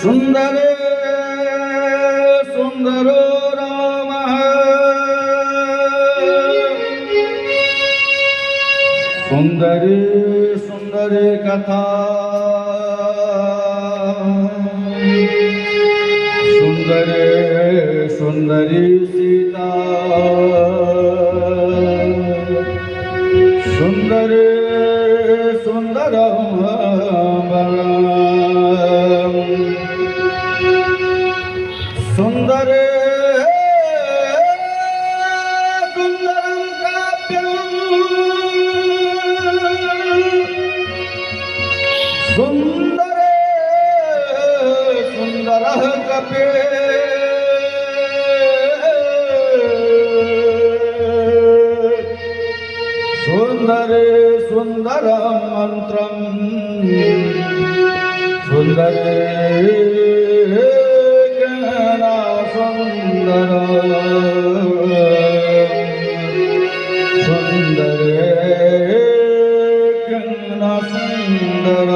सुंदर सुंदरो राम सुंदर सुंदर कथा सुंदर सुंदरी सीता सुंदर सुंदर सुंदर सुंदरं काव्यं सुंदर सुंदरः कपिः सुंदर सुंदरं मंत्रं सुंदर सुंदर सुंदर सुंदर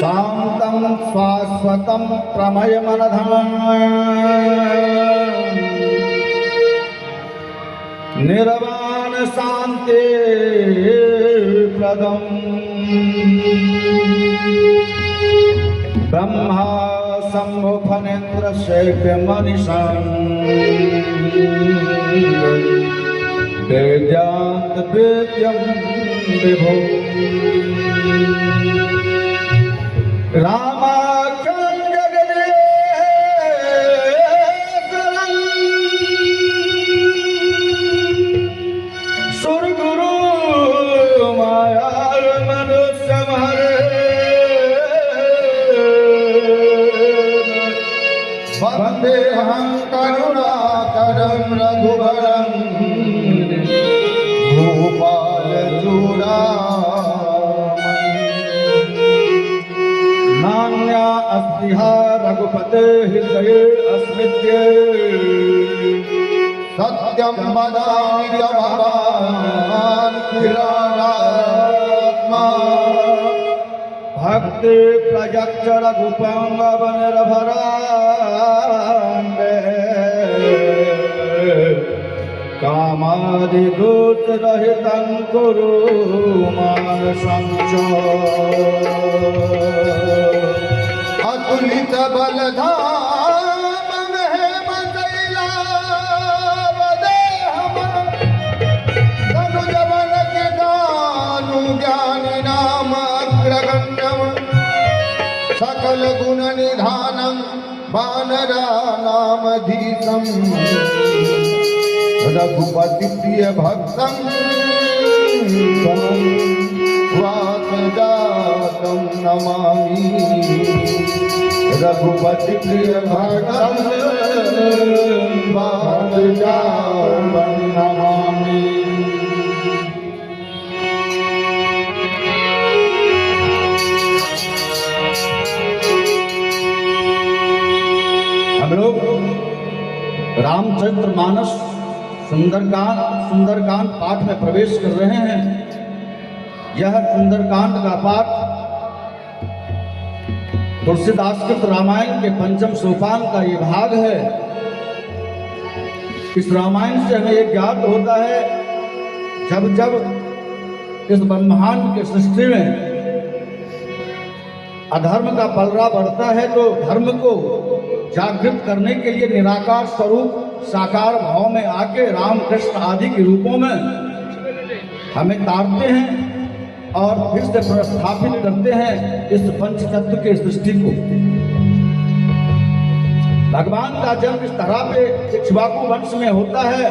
शांतं शाश्वतं प्रमयमनधं निर्वाण शांति प्रदम् ब्रह्मा शंभु फणेन्द्र शैव्य मनीषां वेदांत वेद्यं विभो रामाख्यं जगदेश्वरं सुरगुरु माया मनुष्यमहरे वन्देऽहं करुणाकरं रघुवरं भूपालचूडामणिं नान्या अस्ति रघुपते हृदये अस्मिद्ये सत्यं वदामि च भवान् किरारात्मा भक्ति प्रजक्ष रघुपंगवनरभरान्वे कामादिदूत रहितं कुरु मानसं च अतुलित बलधामं हेमशैलावदेहं तनुजवन ज्ञानु ज्ञानिनामग्रगण्यं सकल गुण निधानं वानराणामधीशं रघुपति प्रिय भक्तं वातजातं नमामि रघुपति प्रिय भक्तं वातजातं नमामि। हम लोग रामचरितमानस सुंदरकांड पाठ में प्रवेश कर रहे हैं। यह सुंदरकांड का पाठ तुलसीदासकृत रामायण के पंचम सोपान का ये भाग है। इस रामायण से हमें ये ज्ञात होता है, जब जब इस ब्रह्मांड के सृष्टि में अधर्म का पलड़ा बढ़ता है तो धर्म को जागृत करने के लिए निराकार स्वरूप साकार भाव में आके राम कृष्ण आदि के रूपों में हमें तारते हैं और फिर से प्रस्थापित करते हैं इस पंचतत्व के सृष्टि को। भगवान का जन्म इस तरह पे इक्ष्वाकु वंश में होता है।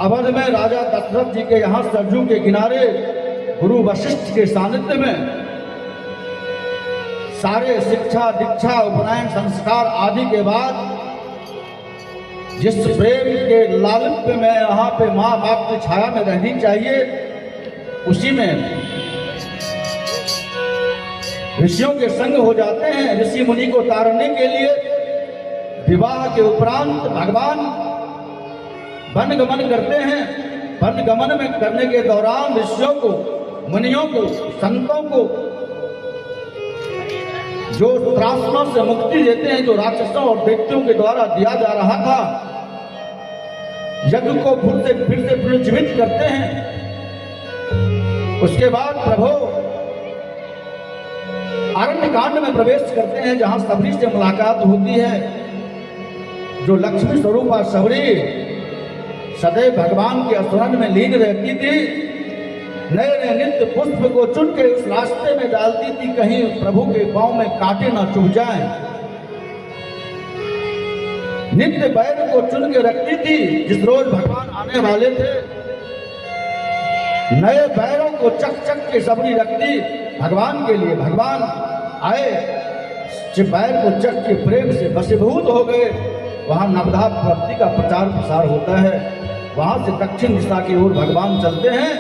अवध में राजा दशरथ जी के यहाँ सरजू के किनारे गुरु वशिष्ठ के सानिध्य में सारे शिक्षा दीक्षा उपनयन संस्कार आदि के बाद जिस प्रेम के लालित्य में यहाँ पे माँ बाप की छाया में रहनी चाहिए, उसी में ऋषियों के संग हो जाते हैं। ऋषि मुनि को तारने के लिए विवाह के उपरांत भगवान वन गमन करते हैं। वन गमन में करने के दौरान ऋषियों को मुनियों को, संतों को जो त्रासना से मुक्ति देते हैं, जो राक्षसों और दैत्यों के द्वारा दिया जा रहा था, यज्ञ को फिर से पुनर्जीवित करते हैं। उसके बाद प्रभु अरण्य कांड में प्रवेश करते हैं, जहां सबरी से मुलाकात होती है। जो लक्ष्मी स्वरूपा सबरी सदैव भगवान के स्मरण में लीन रहती थी, नए नए नित्य पुष्प को चुन के उस रास्ते में डालती थी, कहीं प्रभु के पांव में कांटे ना चुभ जाएं। नित्य बैर को चुन के रखती थी, जिस रोज भगवान आने वाले थे, नए बैरों को चक चक के सबरी रखती भगवान के लिए। भगवान आए, जब बैर को चक के प्रेम से वशीभूत हो गए, वहां नवधा प्राप्ति का प्रचार प्रसार होता है। वहां से दक्षिण दिशा की ओर भगवान चलते हैं,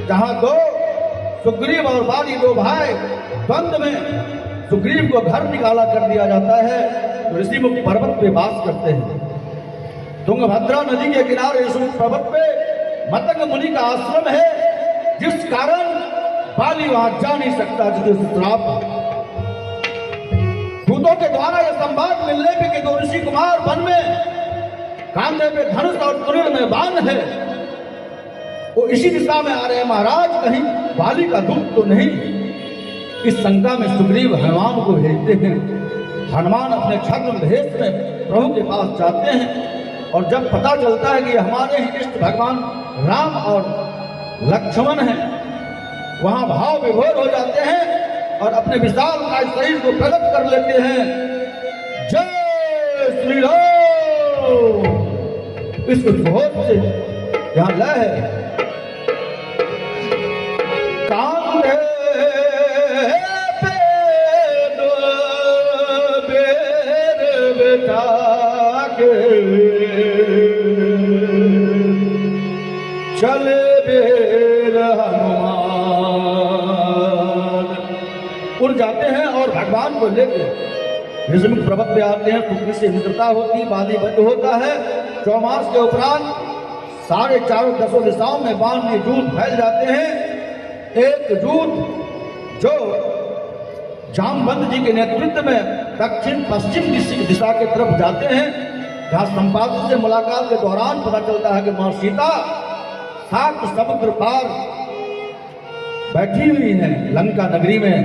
जहां दो सुग्रीव और बाली दो भाई द्वंद्व में सुग्रीव को घर निकाला कर दिया जाता है, तो ऋषिमुख पर्वत पे वास करते हैं। तुंगभद्रा नदी के किनारे ऋषिमुख पर्वत पे मतंग मुनि का आश्रम है, जिस कारण बाली वहां जा नहीं सकता, जिसे श्राप दूतों के द्वारा यह संवाद मिलने पे कि दो ऋषि कुमार वन में कांधे पे धनुष और तुरीर में बाण है, वो इसी दिशा में आ रहे हैं। महाराज, कहीं बाली का दूत तो नहीं? इस शंका में सुग्रीव हनुमान को भेजते हैं। हनुमान अपने छद्म भेष में प्रभु के पास जाते हैं, और जब पता चलता है कि हमारे ही इष्ट भगवान राम और लक्ष्मण हैं, वहां भाव विभोर हो जाते हैं और अपने विशाल काय शरीर को प्रकट कर लेते हैं। जय श्री राम। इस उद्घोष से यहां लय है, कांधे पे दो बेर बिठा के चले बेर हनुमान। उड़ जाते हैं और भगवान को लेकर ऋषिमुख पर्वत पे आते हैं। पुत्री से मित्रता होती, बाली बंद होता है। चौमास के उपरांत सारे चारों दसों दिशाओं में बाण के जूट फैल जाते हैं। एक जूट जो जामवंत जी के नेतृत्व में दक्षिण पश्चिम दिशा की तरफ जाते हैं, जहां संपादक से मुलाकात के दौरान पता चलता है कि मां सीता 7 समुद्र पार बैठी हुई हैं लंका नगरी में।